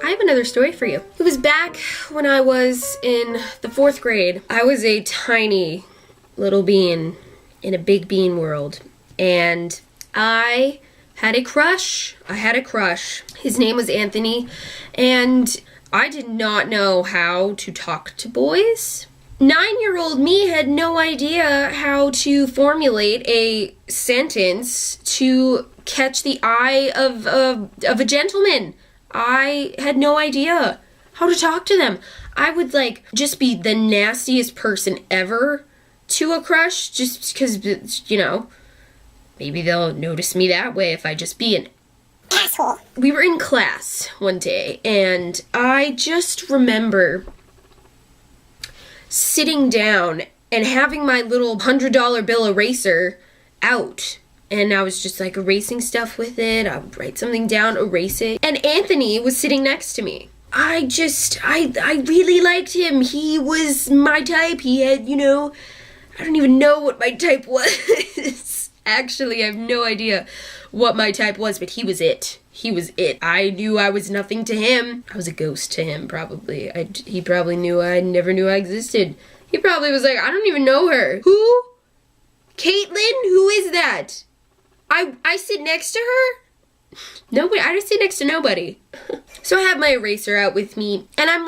I have another story for you. It was back when I was in the 4th grade. I was a tiny little bean in a big bean world, and I had a crush. His name was Anthony, and I did not know how to talk to boys. 9-year-old me had no idea how to formulate a sentence to catch the eye of a gentleman. I had no idea how to talk to them. I would just be the nastiest person ever to a crush, just because, maybe they'll notice me that way if I just be an asshole. We were in class one day, and I just remember sitting down and having my little $100 bill eraser out. And I was just erasing stuff with it. I would write something down, erase it. And Anthony was sitting next to me. I really liked him. He was my type. He had, I don't even know what my type was. Actually, I have no idea what my type was, but he was it. He was it. I knew I was nothing to him. I was a ghost to him, probably. He probably knew I never knew I existed. He probably was like, I don't even know her. Who? Caitlin? Who is that? I sit next to her? Nobody. I just sit next to nobody. So I have my eraser out with me, and I'm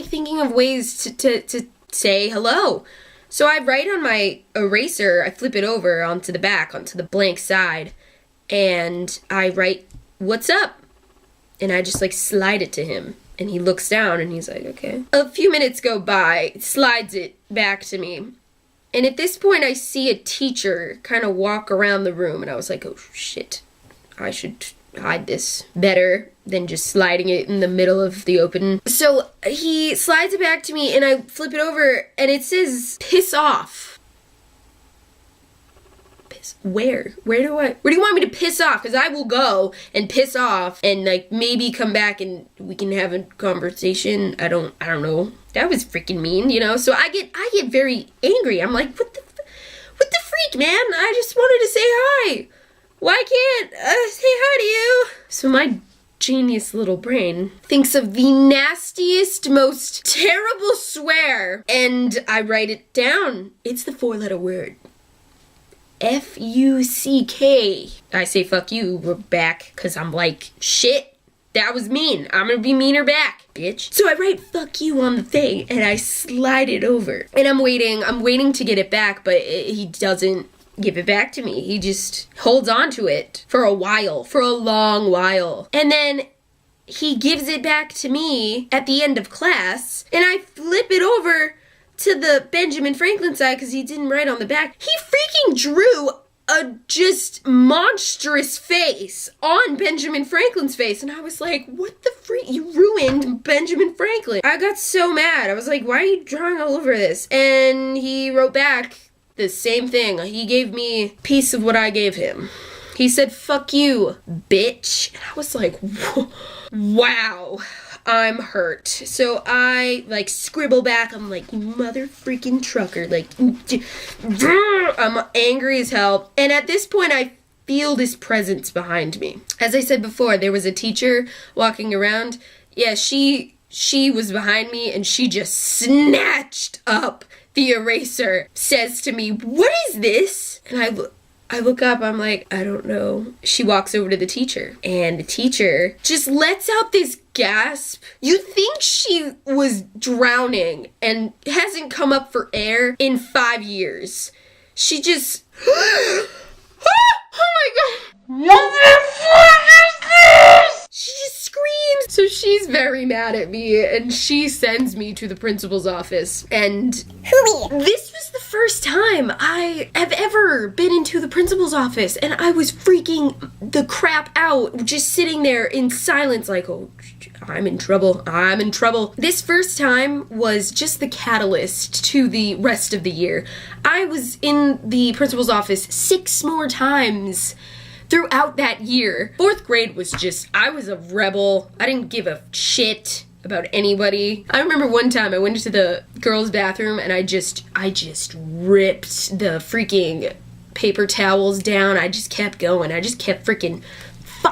thinking of ways to say hello. So I write on my eraser, I flip it over onto the back, onto the blank side, and I write, "What's up?" And I just slide it to him. And he looks down and he's like, okay. A few minutes go by, slides it back to me. And at this point, I see a teacher kind of walk around the room, and I was like, oh shit, I should hide this better than just sliding it in the middle of the open. So he slides it back to me, and I flip it over, and it says, piss off. Piss, where? Where do you want me to piss off? Because I will go and piss off and maybe come back and we can have a conversation. I don't know. That was freaking mean, So I get very angry. I'm like, what the freak, man? I just wanted to say hi. Why can't I say hi to you? So my genius little brain thinks of the nastiest, most terrible swear, and I write it down. It's the 4-letter word. F-U-C-K. I say fuck you back because I'm like, shit. That was mean. I'm gonna be meaner back, bitch. So I write fuck you on the thing, and I slide it over. And I'm waiting to get it back, but he doesn't give it back to me. He just holds on to it for a long while. And then he gives it back to me at the end of class, and I flip it over to the Benjamin Franklin side because he didn't write on the back. He freaking drew a just monstrous face on Benjamin Franklin's face. And I was like, what the freak? You ruined Benjamin Franklin. I got so mad. I was like, why are you drawing all over this? And he wrote back the same thing. He gave me a piece of what I gave him. He said, fuck you, bitch. And I was like, wow. I'm hurt. So I scribble back. I'm like, mother freaking trucker. I'm angry as hell. And at this point, I feel this presence behind me. As I said before, there was a teacher walking around. Yeah, she was behind me, and she just snatched up the eraser. Says to me, what is this? And I look up, I'm like, I don't know. She walks over to the teacher, and the teacher just lets out this gasp. You think she was drowning and hasn't come up for air in 5 years. She just, oh my god. What the fuck is this? She just screams. So she's very mad at me, and she sends me to the principal's office. And this was the first time I have ever been into the principal's office, and I was freaking the crap out, just sitting there in silence like, oh, I'm in trouble. This first time was just the catalyst to the rest of the year. I was in the principal's office 6 more times throughout that year. 4th grade was just, I was a rebel. I didn't give a shit about anybody. I remember one time I went into the girls' bathroom, and I just ripped the freaking paper towels down. I just kept going. I just kept freaking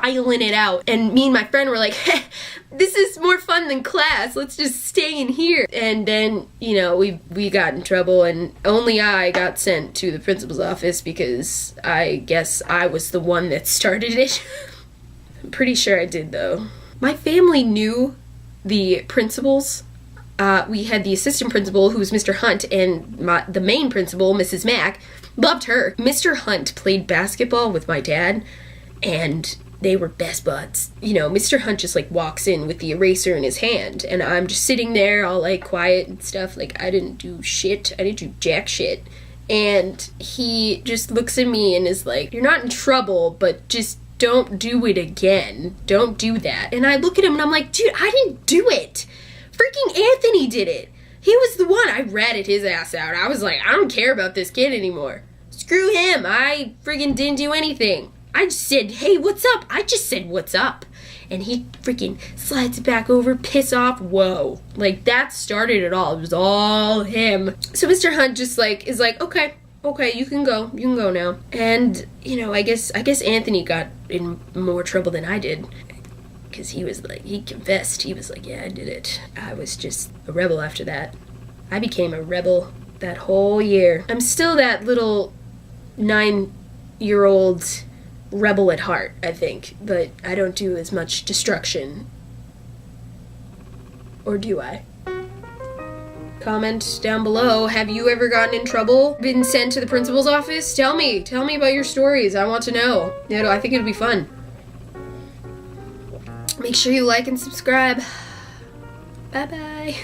filing it out. And me and my friend were like, hey, this is more fun than class. Let's just stay in here. And then, you know, we got in trouble, and only I got sent to the principal's office because I guess I was the one that started it. I'm pretty sure I did, though. My family knew the principals. We had the assistant principal, who was Mr. Hunt, and the main principal, Mrs. Mack, loved her. Mr. Hunt played basketball with my dad, and they were best buds. You know, Mr. Hunt just, like, walks in with the eraser in his hand, and I'm just sitting there all, like, quiet and stuff. Like, I didn't do shit. I didn't do jack shit. And he just looks at me and is like, you're not in trouble, but just don't do it again. Don't do that. And I look at him and I'm like, dude, I didn't do it. Freaking Anthony did it. He was the one. I ratted his ass out. I was like, I don't care about this kid anymore. Screw him. I freaking didn't do anything. I just said, hey, what's up? I just said, what's up? And he freaking slides it back over, piss off. Whoa. Like, that started it all. It was all him. So Mr. Hunt just, like, is like, okay, you can go. You can go now. And, you know, I guess Anthony got in more trouble than I did. Because he was like, he confessed. He was like, yeah, I did it. I was just a rebel after that. I became a rebel that whole year. I'm still that little 9-year-old rebel at heart, I think. But I don't do as much destruction. Or do I? Comment down below. Have you ever gotten in trouble? Been sent to the principal's office? Tell me about your stories. I want to know. Yeah, I think it'll be fun. Make sure you like and subscribe. Bye-bye.